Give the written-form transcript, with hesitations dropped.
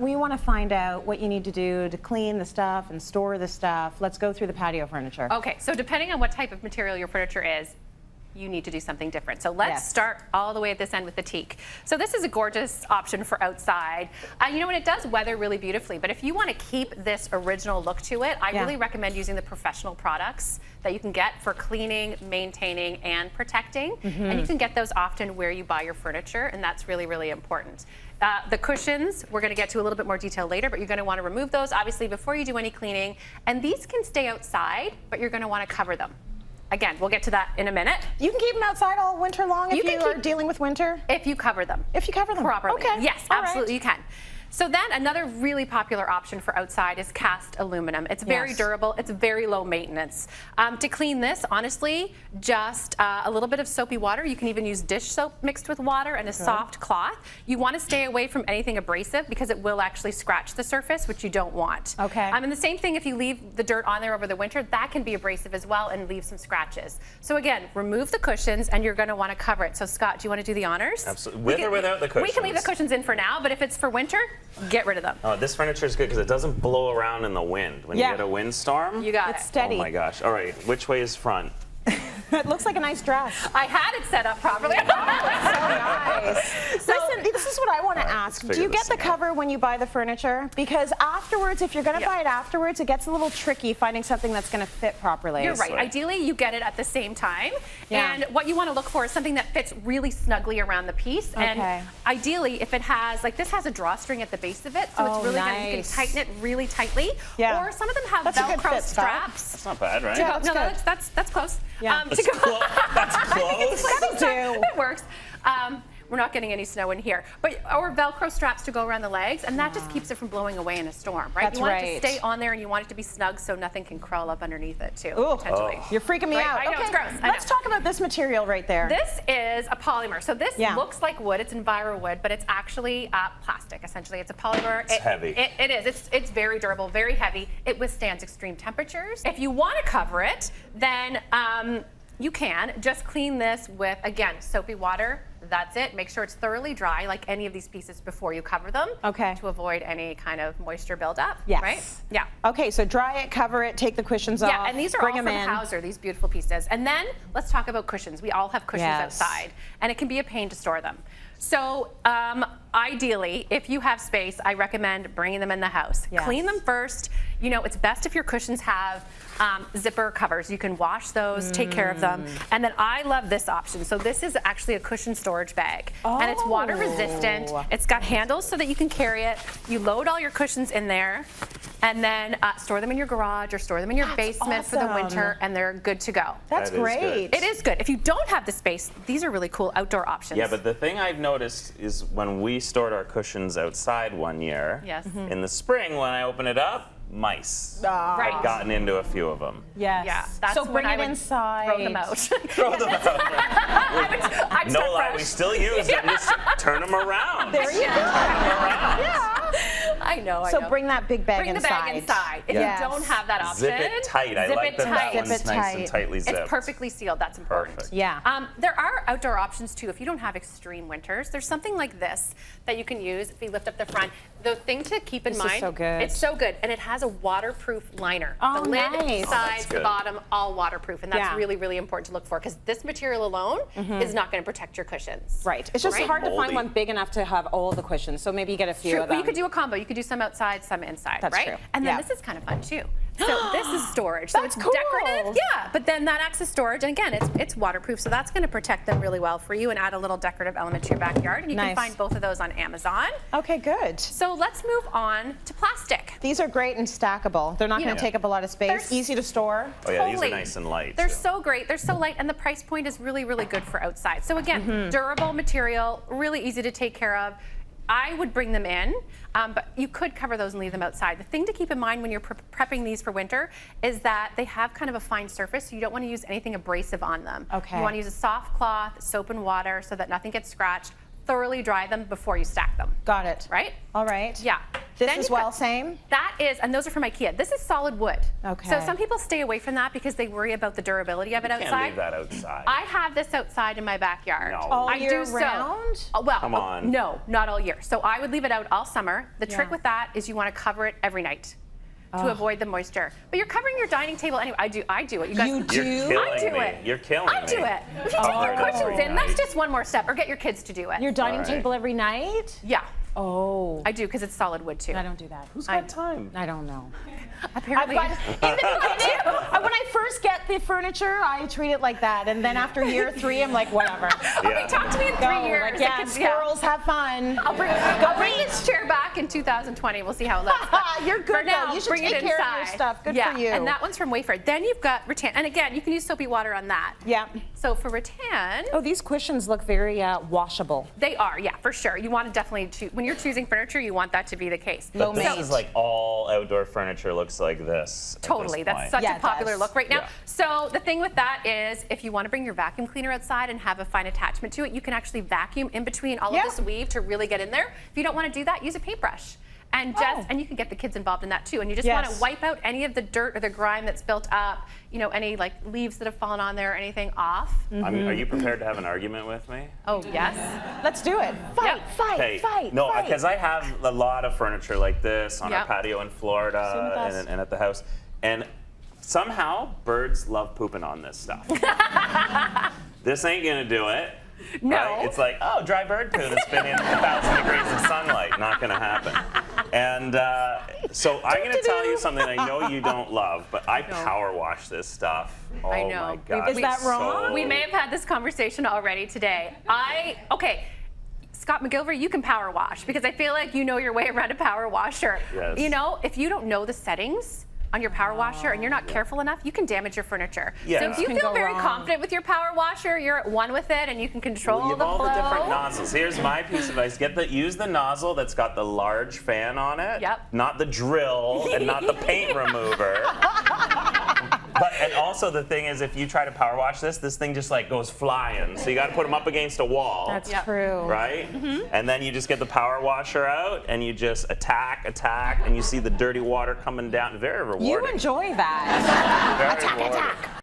we want to find out what you need to do to clean the stuff and store the stuff. Let's go through the patio furniture. Okay, so depending on what type of material your furniture is, you need to do something different. So let's start all the way at this end with the teak. So this is a gorgeous option for outside. You know, and it does weather really beautifully, but if you want to keep this original look to it, I really recommend using the professional products that you can get for cleaning, maintaining, and protecting. And you can get those often where you buy your furniture, and that's really, really important. The cushions, we're going to get to a little bit more detail later, but you're going to want to remove those, obviously, before you do any cleaning. And these can stay outside, but you're going to want to cover them. Again, we'll get to that in a minute. You can keep them outside all winter long if you are dealing with winter? If you cover them. If you cover them. Properly. Okay. Yes, absolutely you can. So then another really popular option for outside is cast aluminum. It's very durable, it's very low maintenance. To clean this, honestly, just a little bit of soapy water. You can even use dish soap mixed with water and a soft cloth. You want to stay away from anything abrasive because it will actually scratch the surface, which you don't want. Okay. And the same thing if you leave the dirt on there over the winter, that can be abrasive as well and leave some scratches. So again, remove the cushions and you're going to want to cover it. So Scott, do you want to do the honors? Absolutely. With or without the cushions? We can leave the cushions in for now, but if it's for winter, get rid of them. Oh, this furniture is good because it doesn't blow around in the wind. When you get a windstorm, you got it's steady. Oh my gosh. All right, which way is front? It looks like a nice dress. I had it set up properly. So nice. Listen, this is what I want to ask. Do you get the cover when you buy the furniture? Because afterwards, if you're going to buy it afterwards, it gets a little tricky finding something that's going to fit properly. You're right. Ideally, you get it at the same time. And what you want to look for is something that fits really snugly around the piece. And ideally, if it has, like this has a drawstring at the base of it, so it's really nice. You can tighten it really tightly. Or some of them have Velcro straps. That's not bad, right? Yeah, no, that's close. That's close. That'll do. It works. We're not getting any snow in here, or Velcro straps to go around the legs, and that just keeps it from blowing away in a storm, right? That's you want it to stay on there, and you want it to be snug so nothing can crawl up underneath it too. Potentially. You're freaking me out. I know, it's gross. Let's talk about this material right there. This is a polymer. So this looks like wood. It's Enviro wood, but it's actually plastic. Essentially, it's a polymer. It's heavy. It is. It's very durable, very heavy. It withstands extreme temperatures. If you want to cover it, then you can just clean this with, again, soapy water. That's it. Make sure it's thoroughly dry, like any of these pieces, before you cover them. Okay. To avoid any kind of moisture buildup. Yes. Right? Yeah. Okay, so dry it, cover it, take the cushions off. Yeah, and these are all from Hauser, these beautiful pieces. And then let's talk about cushions. We all have cushions outside, and it can be a pain to store them. So ideally, if you have space, I recommend bringing them in the house. Clean them first. You know, it's best if your cushions have zipper covers. You can wash those, take care of them. And then I love this option. So this is actually a cushion storage bag. And it's water resistant. It's got handles so that you can carry it. You load all your cushions in there and then store them in your garage or store them in your basement for the winter, and they're good to go. That's great. It is good. If you don't have the space, these are really cool outdoor options. Yeah, but the thing I've noticed is when we stored our cushions outside one year, in the spring when I open it up, mice. I've gotten into a few of them. Yes. Yeah, that's so bring when it inside. Throw them out. Throw them out. No lie, we still use them. Just turn them around. There you go. I know. So bring that big bag inside. Bring the bag inside. If you don't have that option, zip it tight. I like that one's nice and tightly zipped. It's perfectly sealed. That's important. Perfect. Yeah. There are outdoor options too. If you don't have extreme winters, there's something like this that you can use. If you lift up the front, the thing to keep in mind, is so good. It's so good, and it has a waterproof liner. Oh, the lid, nice. sides, the bottom, all waterproof, and that's really, really important to look for because this material alone is not going to protect your cushions. Right. It's just hard to find one big enough to have all the cushions. So maybe you get a few of them. Well, you could do a combo. You could do some outside, some inside. That's right? true. And then this is kind of fun too. So this is storage. So it's decorative. Yeah, but then that acts as storage, and again, it's waterproof, so that's going to protect them really well for you and add a little decorative element to your backyard. And you can find both of those on Amazon. Okay, good. So let's move on to plastic. These are great and stackable. They're not going to take up a lot of space. Easy to store. Oh yeah, these are nice and light. They're so great. They're so light, and the price point is really, really good for outside. So again, durable material, really easy to take care of. I would bring them in, but you could cover those and leave them outside. The thing to keep in mind when you're prepping these for winter is that they have kind of a fine surface, so you don't want to use anything abrasive on them. Okay. You want to use a soft cloth, soap and water, so that nothing gets scratched. Thoroughly dry them before you stack them. Got it. Right? All right. Yeah. This Then as you've well, got- same? That is, and those are from IKEA. This is solid wood. Okay. So some people stay away from that because they worry about the durability of it Can't outside. leave that outside. I have this outside in my backyard. No. All I year do round? So. Well, Come on. no, not all year. So I would leave it out all summer. The trick Yeah. with that is you want to cover it every night to avoid the moisture. But you're covering your dining table anyway. I do it. You guys, You do? You're killing I do me. it. You're killing me. I do it. If you Cover take your it every cushions in, that's night. just one more step. Or get your kids to do it. Your dining All right. table every night? Yeah, Oh. I do because it's solid wood too. I don't do that. Who's got time? I don't know. Apparently. In the beginning, when I first get the furniture, I treat it like that, and then after year 3, I'm like, whatever. Yeah. Talk to me in 3 Go, years. like, yeah, squirrels, have fun. I'll bring this chair back in 2020. We'll see how it looks. But You're good, for now, though. You should bring take it care inside. of your stuff. Good yeah, for you. and that one's from Wayfair. Then you've got rattan. And again, you can use soapy water on that. Yeah. So for rattan, Oh, these cushions look very washable. they are, yeah, for sure. You want to definitely choose, when you're choosing furniture, you want that to be the case. Low But this maintenance. is like all outdoor furniture looks like this. at this Totally, that's point. such Yeah, a it popular does. look right now. Yeah. So the thing with that is, if you want to bring your vacuum cleaner outside and have a fine attachment to it, you can actually vacuum in between all Yeah. of this weave to really get in there. If you don't want to do that, use a paintbrush. And and you can get the kids involved in that too. And you just want to Yes. wipe out any of the dirt or the grime that's built up, any like leaves that have fallen on there or anything off. Are you prepared to have an argument with me? Oh, yes. Let's do it. Fight, Yep. fight, Hey, fight. no, fight. because I have a lot of furniture like this on our Yep. patio in Same with Florida us. and at the house. And somehow birds love pooping on this stuff. This ain't gonna do it. No. Right? It's like, oh, dry bird poo that's been in 1,000 degrees of sunlight. Not gonna happen. And so I'm gonna tell you something I know you don't love, but I power wash this stuff. Oh I know. my God. Is that it's wrong? so- We may have had this conversation already today. Okay, Scott McGillivray, you can power wash because I feel like you know your way around a power washer. Yes. If you don't know the settings on your power washer and you're not careful enough, you can damage your furniture. Yeah. So if you Can feel go very wrong. confident with your power washer, you're at one with it and you can control You have the all flow. the different nozzles. Here's my piece of advice. Use the nozzle that's got the large fan on it. Yep. Not the drill and not the paint remover. And also the thing is, if you try to power wash this thing just like goes flying. So you got to put them up against a wall. That's Yep. true. Right? And then you just get the power washer out and you just attack, and you see the dirty water coming down. Very rewarding. You enjoy that. Very Attack, rewarding. attack.